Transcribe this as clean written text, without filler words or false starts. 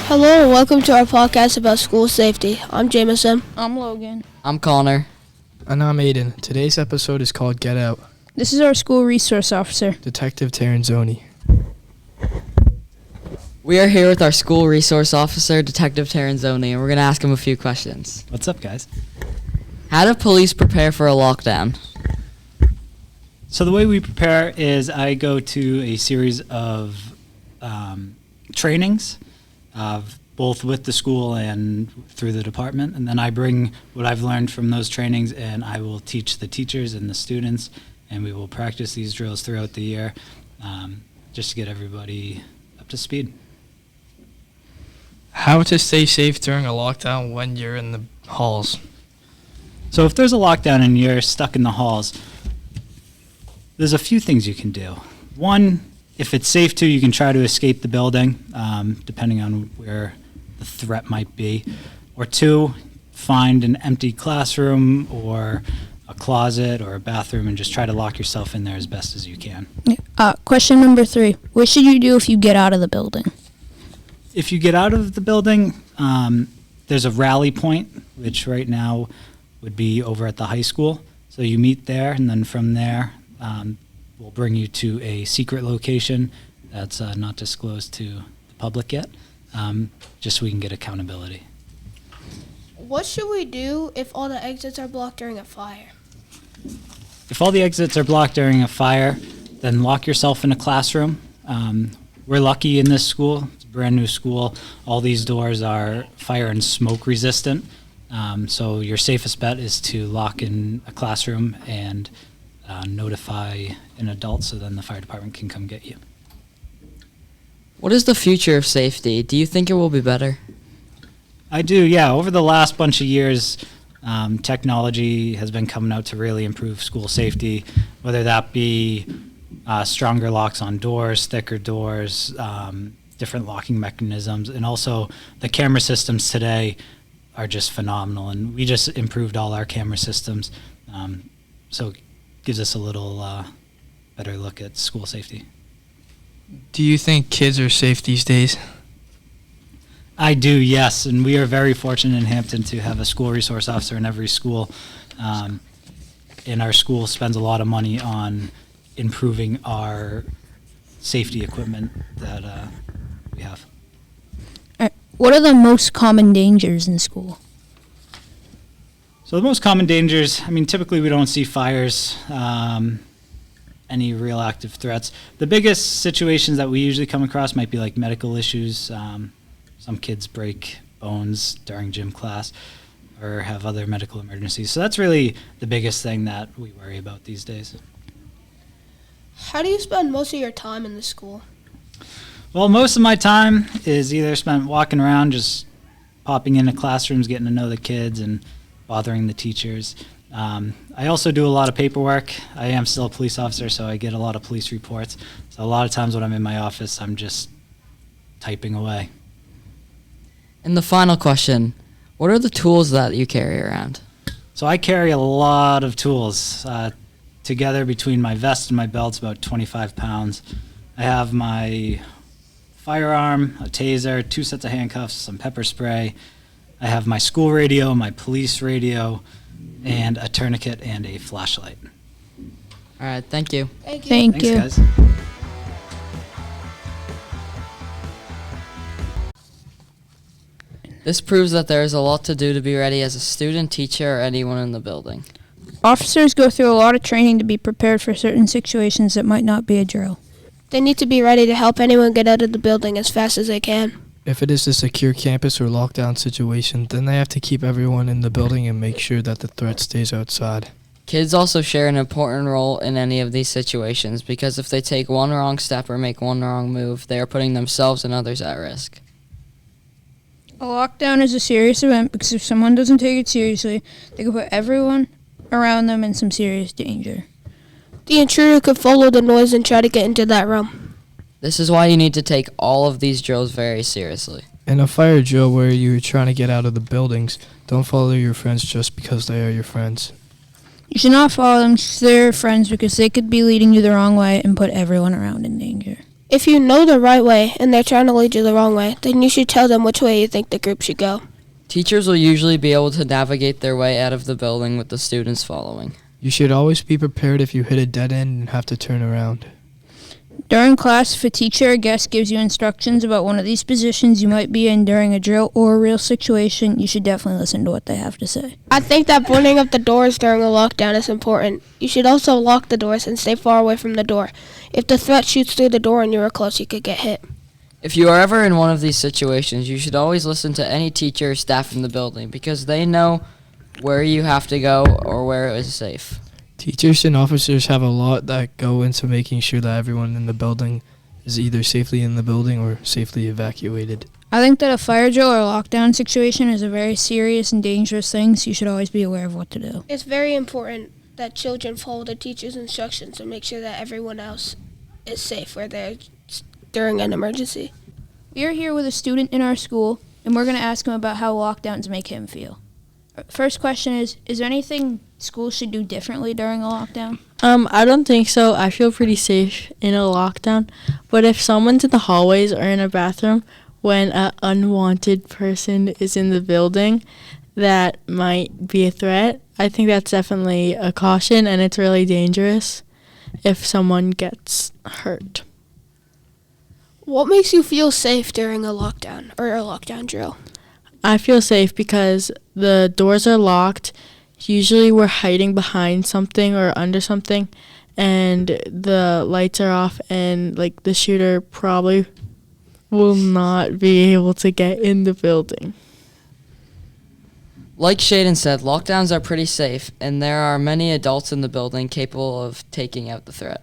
Hello and welcome to our podcast about school safety. I'm Jameson. I'm Logan. I'm Connor. And I'm Aiden. Today's episode is called Get Out. This is our school resource officer, Detective Terenzoni. We are here with our school resource officer, Detective Terenzoni, and we're going to ask him a few questions. What's up, guys? How do police prepare for a lockdown? So the way we prepare is I go to a series of trainings, both with the school and through the department, and then I bring what I've learned from those trainings and I will teach the teachers and the students, and we will practice these drills throughout the year just to get everybody up to speed. How to stay safe during a lockdown when you're in the halls. So if there's a lockdown and you're stuck in the halls, there's a few things you can do. One, if it's safe to, you can try to escape the building, depending on where the threat might be. Or two, find an empty classroom or a closet or a bathroom and just try to lock yourself in there as best as you can. Question number 3. What should you do if you get out of the building? If you get out of the building, there's a rally point, which right now would be over at the high school. So you meet there, and then from there, we'll bring you to a secret location that's not disclosed to the public yet, just so we can get accountability. What should we do if all the exits are blocked during a fire? If all the exits are blocked during a fire, then lock yourself in a classroom. We're lucky in this school. It's a brand new school. All these doors are fire and smoke resistant. So your safest bet is to lock in a classroom and notify an adult so then the fire department can come get you. What is the future of safety? Do you think it will be better? I do, yeah. Over the last bunch of years, technology has been coming out to really improve school safety, whether that be stronger locks on doors, thicker doors, different locking mechanisms, and also the camera systems today are just phenomenal. And we just improved all our camera systems, so it gives us a little better look at school safety. Do you think kids are safe these days? I do, yes, and we are very fortunate in Hampton to have a school resource officer in every school. And our school spends a lot of money on improving our safety equipment that we have. What are the most common dangers in school? So the most common dangers, typically we don't see fires, any real active threats. The biggest situations that we usually come across might be like medical issues. Some kids break bones during gym class or have other medical emergencies. So that's really the biggest thing that we worry about these days. How do you spend most of your time in the school? Well, most of my time is either spent walking around, just popping into classrooms, getting to know the kids and bothering the teachers. I also do a lot of paperwork. I am still a police officer, so I get a lot of police reports. So a lot of times when I'm in my office, I'm just typing away. And the final question, what are the tools that you carry around? So I carry a lot of tools. Together between my vest and my belt's about 25 pounds. I have my firearm, a taser, 2 sets of handcuffs, some pepper spray. I have my school radio, my police radio, and a tourniquet and a flashlight. All right, thank you. Thank you. Thank you. Thanks, guys. This proves that there is a lot to do to be ready as a student, teacher, or anyone in the building. Officers go through a lot of training to be prepared for certain situations that might not be a drill. They need to be ready to help anyone get out of the building as fast as they can. If it is a secure campus or lockdown situation, then they have to keep everyone in the building and make sure that the threat stays outside. Kids also share an important role in any of these situations because if they take one wrong step or make one wrong move, they are putting themselves and others at risk. A lockdown is a serious event because if someone doesn't take it seriously, they could put everyone around them in some serious danger. The intruder could follow the noise and try to get into that room. This is why you need to take all of these drills very seriously. In a fire drill where you're trying to get out of the buildings, don't follow your friends just because they are your friends. You should not follow them because they're your friends because they could be leading you the wrong way and put everyone around in danger. If you know the right way and they're trying to lead you the wrong way, then you should tell them which way you think the group should go. Teachers will usually be able to navigate their way out of the building with the students following. You should always be prepared if you hit a dead end and have to turn around. During class, if a teacher or guest gives you instructions about one of these positions you might be in during a drill or a real situation, you should definitely listen to what they have to say. I think that boarding up the doors during a lockdown is important. You should also lock the doors and stay far away from the door. If the threat shoots through the door and you are close, you could get hit. If you are ever in one of these situations, you should always listen to any teacher or staff in the building because they know where you have to go or where it is safe. Teachers and officers have a lot that go into making sure that everyone in the building is either safely in the building or safely evacuated. I think that a fire drill or lockdown situation is a very serious and dangerous thing, so you should always be aware of what to do. It's very important that children follow the teacher's instructions and make sure that everyone else is safe where they're during an emergency. We are here with a student in our school, and we're going to ask him about how lockdowns make him feel. First question is there anything schools should do differently during a lockdown? I don't think so. I feel pretty safe in a lockdown. But if someone's in the hallways or in a bathroom when an unwanted person is in the building that might be a threat, I think that's definitely a caution, and it's really dangerous if someone gets hurt. What makes you feel safe during a lockdown or a lockdown drill? I feel safe because the doors are locked. Usually we're hiding behind something or under something, and the lights are off, and like the shooter probably will not be able to get in the building. Like Shaden said, lockdowns are pretty safe, and there are many adults in the building capable of taking out the threat.